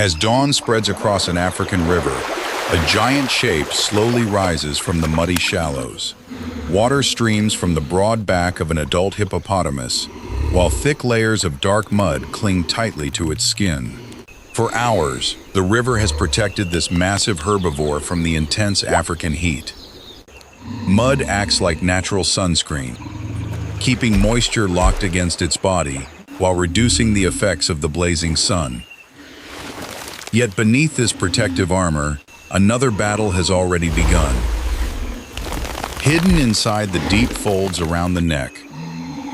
As dawn spreads across an African river, a giant shape slowly rises from the muddy shallows. Water streams from the broad back of an adult hippopotamus, while thick layers of dark mud cling tightly to its skin. For hours, the river has protected this massive herbivore from the intense African heat. Mud acts like natural sunscreen, keeping moisture locked against its body while reducing the effects of the blazing sun. Yet beneath this protective armor, another battle has already begun. Hidden inside the deep folds around the neck,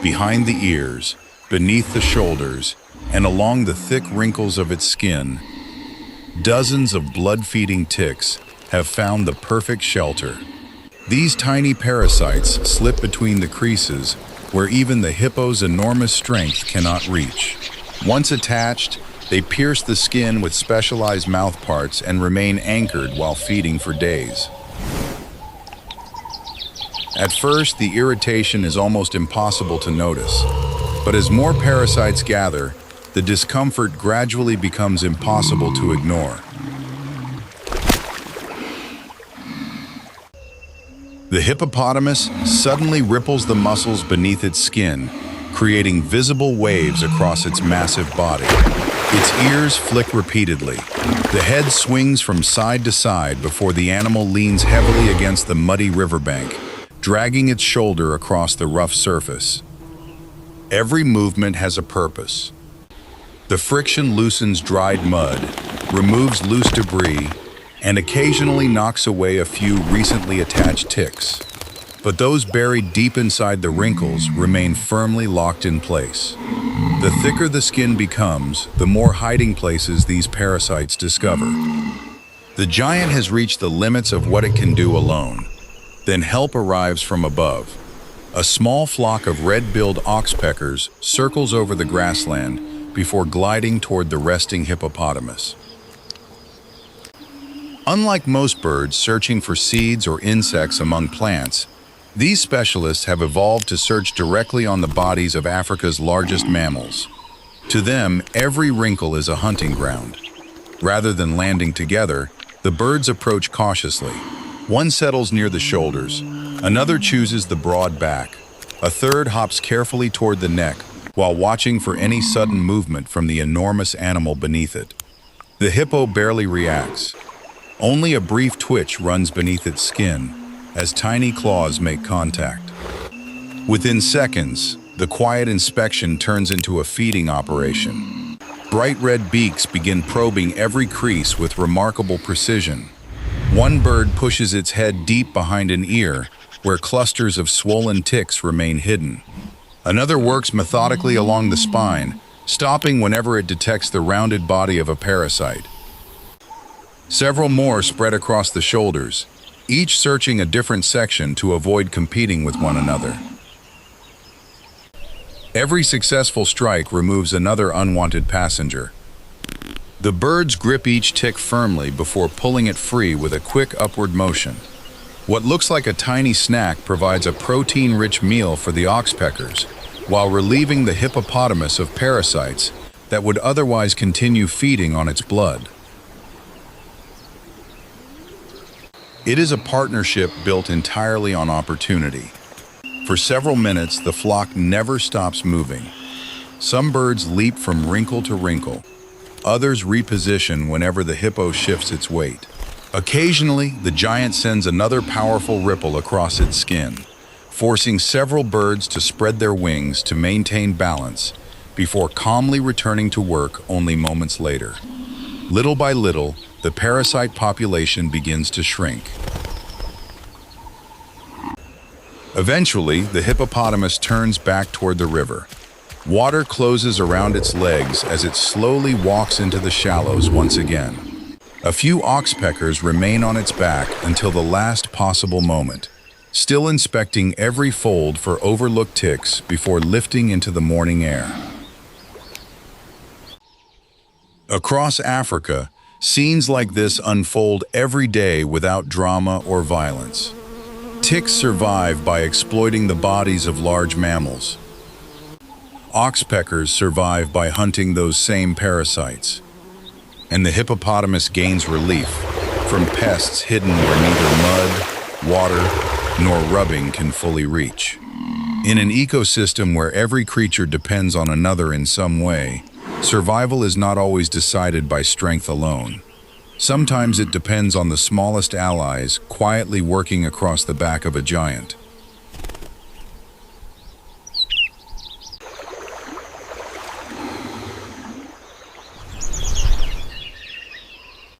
behind the ears, beneath the shoulders, and along the thick wrinkles of its skin, dozens of blood-feeding ticks have found the perfect shelter. These tiny parasites slip between the creases where even the hippo's enormous strength cannot reach. Once attached, they pierce the skin with specialized mouth parts and remain anchored while feeding for days. At first, the irritation is almost impossible to notice, but as more parasites gather, the discomfort gradually becomes impossible to ignore. The hippopotamus suddenly ripples the muscles beneath its skin, creating visible waves across its massive body. Its ears flick repeatedly. The head swings from side to side before the animal leans heavily against the muddy riverbank, dragging its shoulder across the rough surface. Every movement has a purpose. The friction loosens dried mud, removes loose debris, and occasionally knocks away a few recently attached ticks. But those buried deep inside the wrinkles remain firmly locked in place. The thicker the skin becomes, the more hiding places these parasites discover. The giant has reached the limits of what it can do alone. Then help arrives from above. A small flock of red-billed oxpeckers circles over the grassland before gliding toward the resting hippopotamus. Unlike most birds searching for seeds or insects among plants, these specialists have evolved to search directly on the bodies of Africa's largest mammals. To them, every wrinkle is a hunting ground. Rather than landing together, the birds approach cautiously. One settles near the shoulders, another chooses the broad back, a third hops carefully toward the neck while watching for any sudden movement from the enormous animal beneath it. The hippo barely reacts. Only a brief twitch runs beneath its skin as tiny claws make contact. Within seconds, the quiet inspection turns into a feeding operation. Bright red beaks begin probing every crease with remarkable precision. One bird pushes its head deep behind an ear, where clusters of swollen ticks remain hidden. Another works methodically along the spine, stopping whenever it detects the rounded body of a parasite. Several more spread across the shoulders, each searching a different section to avoid competing with one another. Every successful strike removes another unwanted passenger. The birds grip each tick firmly before pulling it free with a quick upward motion. What looks like a tiny snack provides a protein-rich meal for the oxpeckers, while relieving the hippopotamus of parasites that would otherwise continue feeding on its blood. It is a partnership built entirely on opportunity. For several minutes, the flock never stops moving. Some birds leap from wrinkle to wrinkle. Others reposition whenever the hippo shifts its weight. Occasionally, the giant sends another powerful ripple across its skin, forcing several birds to spread their wings to maintain balance before calmly returning to work only moments later. Little by little, the parasite population begins to shrink. Eventually, the hippopotamus turns back toward the river. Water closes around its legs as it slowly walks into the shallows once again. A few oxpeckers remain on its back until the last possible moment, still inspecting every fold for overlooked ticks before lifting into the morning air. Across Africa, scenes like this unfold every day without drama or violence. Ticks survive by exploiting the bodies of large mammals. Oxpeckers survive by hunting those same parasites. and the hippopotamus gains relief from pests hidden where neither mud, water, nor rubbing can fully reach. In an ecosystem where every creature depends on another in some way, survival is not always decided by strength alone. Sometimes it depends on the smallest allies quietly working across the back of a giant.